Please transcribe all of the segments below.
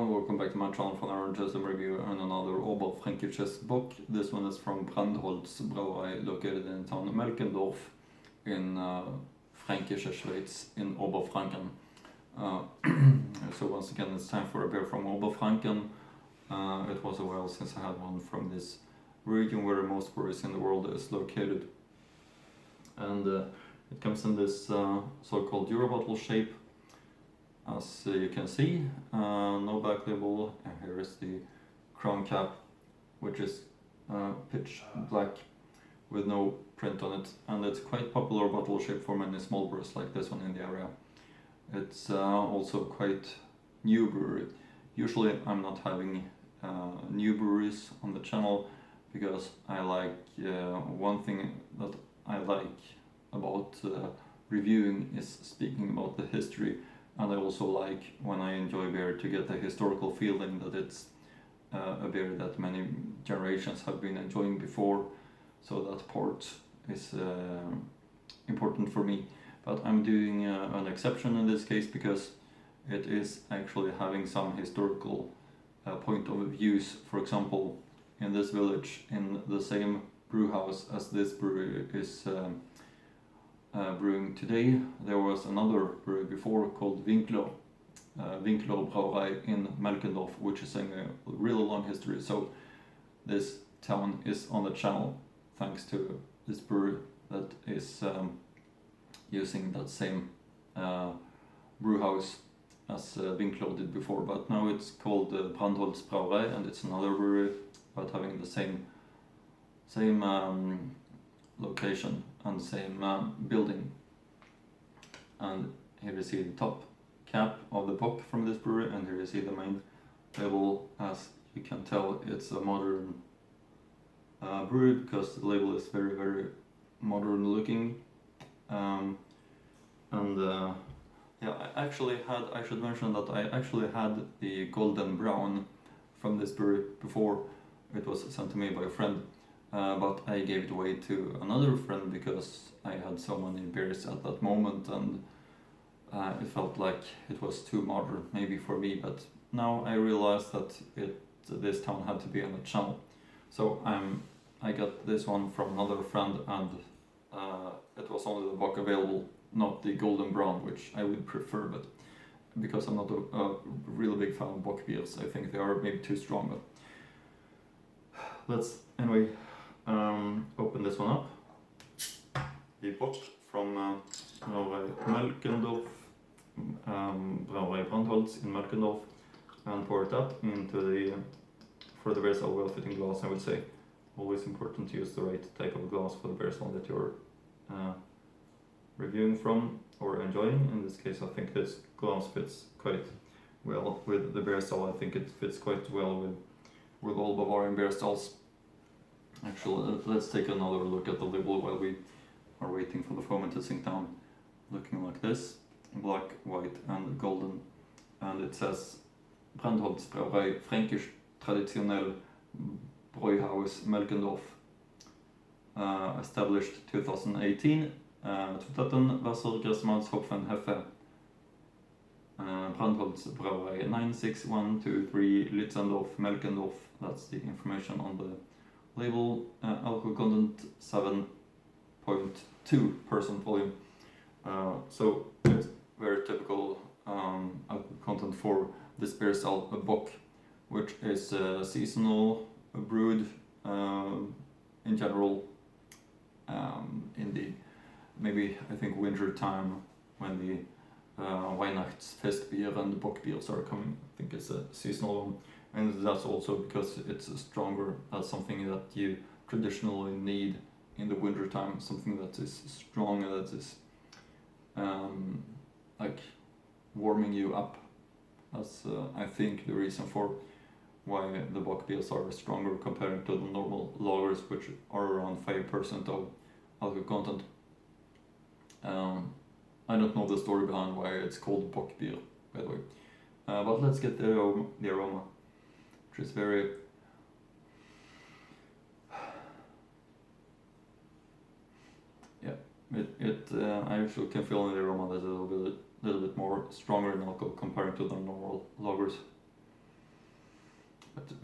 welcome back to my channel for an just review on another Oberfrankisches Bock. This one is from Brandholz Brauerei, located in town Melkendorf in Fränkische Schweiz in Oberfranken. So once again it's time for a beer from Oberfranken. It was a while since I had one from this region where most breweries in the world is located. And it comes in this so-called Euro bottle shape. As you can see, no back label, and here is the crown cap, which is pitch black with no print on it, and it's quite popular bottle shape for many small breweries like this one in the area. It's also quite new brewery. Usually I'm not having new breweries on the channel because I like one thing that I like about reviewing is speaking about the history. And I also like, when I enjoy beer, to get the historical feeling that it's a beer that many generations have been enjoying before. So that part is important for me. But I'm doing an exception in this case because it is actually having some historical point of views. For example, in this village, in the same brew house as this brewery is brewing today, there was another brewery before called Winkler Brauerei in Melkendorf, which is a really long history. So this town is on the channel thanks to this brewery that is using that same brew house as Winkler did before. But now it's called Brandholz Brauerei, and it's another brewery but having the same location and same building. And here you see the top cap of the Bock from this brewery, and here you see the main label. As you can tell, it's a modern brewery because the label is very, very modern looking. Yeah, I should mention that I actually had the golden brown from this brewery before. It was sent to me by a friend. But I gave it away to another friend because I had so many beers at that moment, and it felt like it was too modern maybe for me. But now I realized that this town had to be on the channel. So I got this one from another friend, and it was only the Bock available, not the golden brown, which I would prefer. But because I'm not a really big fan of Bock beers, I think they are maybe too strong. But let's anyway open this one up. The Bock from Brauerei Melkendorf, Brauerei Brandholz in Melkendorf, and pour it up into for the beer well-fitting glass. I would say always important to use the right type of glass for the beer that you're reviewing from or enjoying. In this case, I think this glass fits quite well with the beer style. I think it fits quite well with all Bavarian beer styles. Actually, let's take another look at the label while we are waiting for the foam to sink down. Looking like this, black, white and golden. And it says Brandholz Brauerei, Fränkisch Traditionell Bräuhaus Melkendorf. Established 2018. Zutaten: Wasser, Gerstenmalz, Hopfen, Hefe. Brandholz Brauerei 96123 Litzendorf, Melkendorf. That's the information on the label. Alcohol content 7.2% volume. So it's very typical alcohol content for this beer style, a Bock, which is seasonal, brewed in general in the maybe I think winter time when the Weihnachtsfestbier and the Bock beers are coming. I think it's a seasonal one. And that's also because it's stronger. That's something that you traditionally need in the winter time. Something that is strong and that is like warming you up. That's I think the reason for why the Bock beers are stronger compared to the normal lagers, which are around 5% of alcohol content. I don't know the story behind why it's called Bock beer, by the way. But let's get the aroma. Which is very I actually can feel in the aroma that it's a little bit more stronger in alcohol compared to the normal lagers.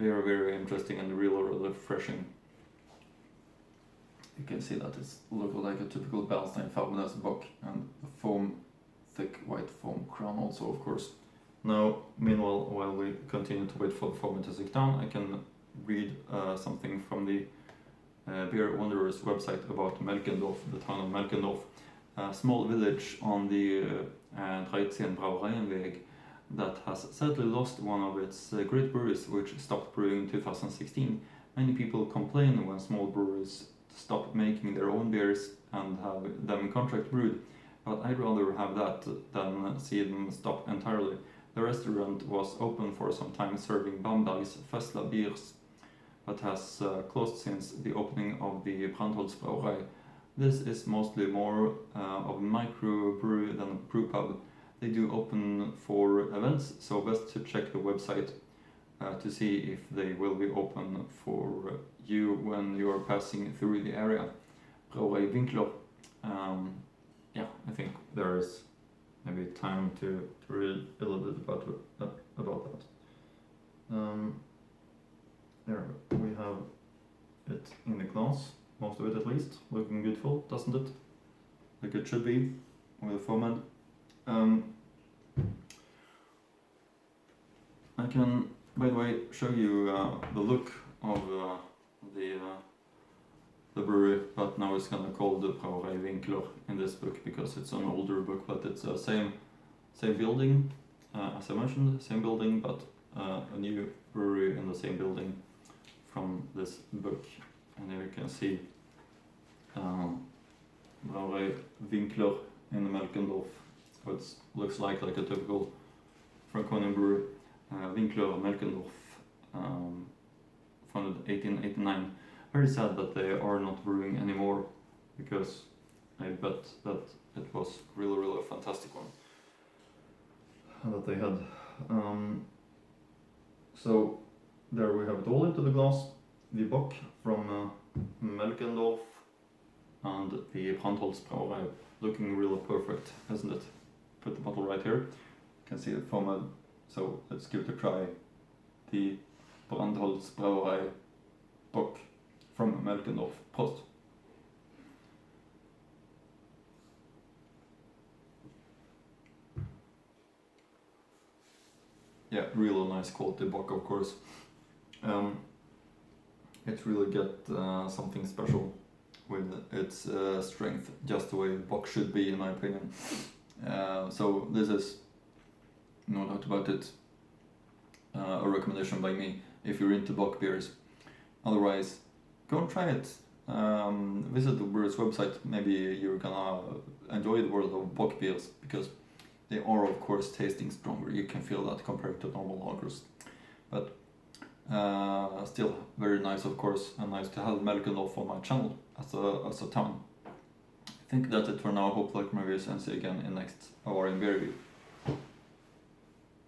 very, very interesting and really, really refreshing. You can see that it's looks like a typical Bernstein Farbeness Bock, and the foam, thick white foam crown also, of course. Now, meanwhile, while we continue to wait for the foam to sink down, I can read something from the Beer Wanderers website about Melkendorf, the town of Melkendorf, a small village on the Brauerei that has sadly lost one of its great breweries, which stopped brewing in 2016. Many people complain when small breweries stop making their own beers and have them contract brewed, but I'd rather have that than see them stop entirely. The restaurant was open for some time, serving Bamberg's Fessler beers, but has closed since the opening of the Brandholz Brauerei. This is mostly more of a microbrewery than a brew pub. They do open for events, so best to check the website to see if they will be open for you when you are passing through the area. Brauerei Winkler. Yeah, I think there is maybe time to read a little bit about that. There we have it in the glass, most of it at least, looking beautiful, doesn't it? Like it should be, with a foam head. I can, by the way, show you the look of the brewery, but now it's gonna call the Brauerei Winkler in this book because it's an older book, but it's the same building, as I mentioned, same building, but a new brewery in the same building from this book. And here you can see Brauerei Winkler in Melkendorf. It looks like a typical Franconian brewery. Winkler Melkendorf, founded 1889. Very sad that they are not brewing anymore, because I bet that it was really, really a fantastic one that they had. So there we have it all into the glass. The Bock from Melkendorf and the Brandholz Brauerei, looking really perfect, isn't it? Put the bottle right here. You can see the foam head. So let's give it a try. The Brandholz Brauerei Bock from Melkendorf. Prost! Yeah, really nice quality Bock, of course. It really get something special with its strength, just the way Bock should be, in my opinion. So this is, no doubt about it, a recommendation by me if you're into Bock beers. Otherwise, go and try it. Visit the brewer's website. Maybe you're gonna enjoy the world of Bock beers, because they are, of course, tasting stronger. You can feel that compared to normal lagers. But still very nice, of course, and nice to have Melkendorf on my channel as a town. I think that's it for now. Hope like my videos, and see you again in next hour in beer review.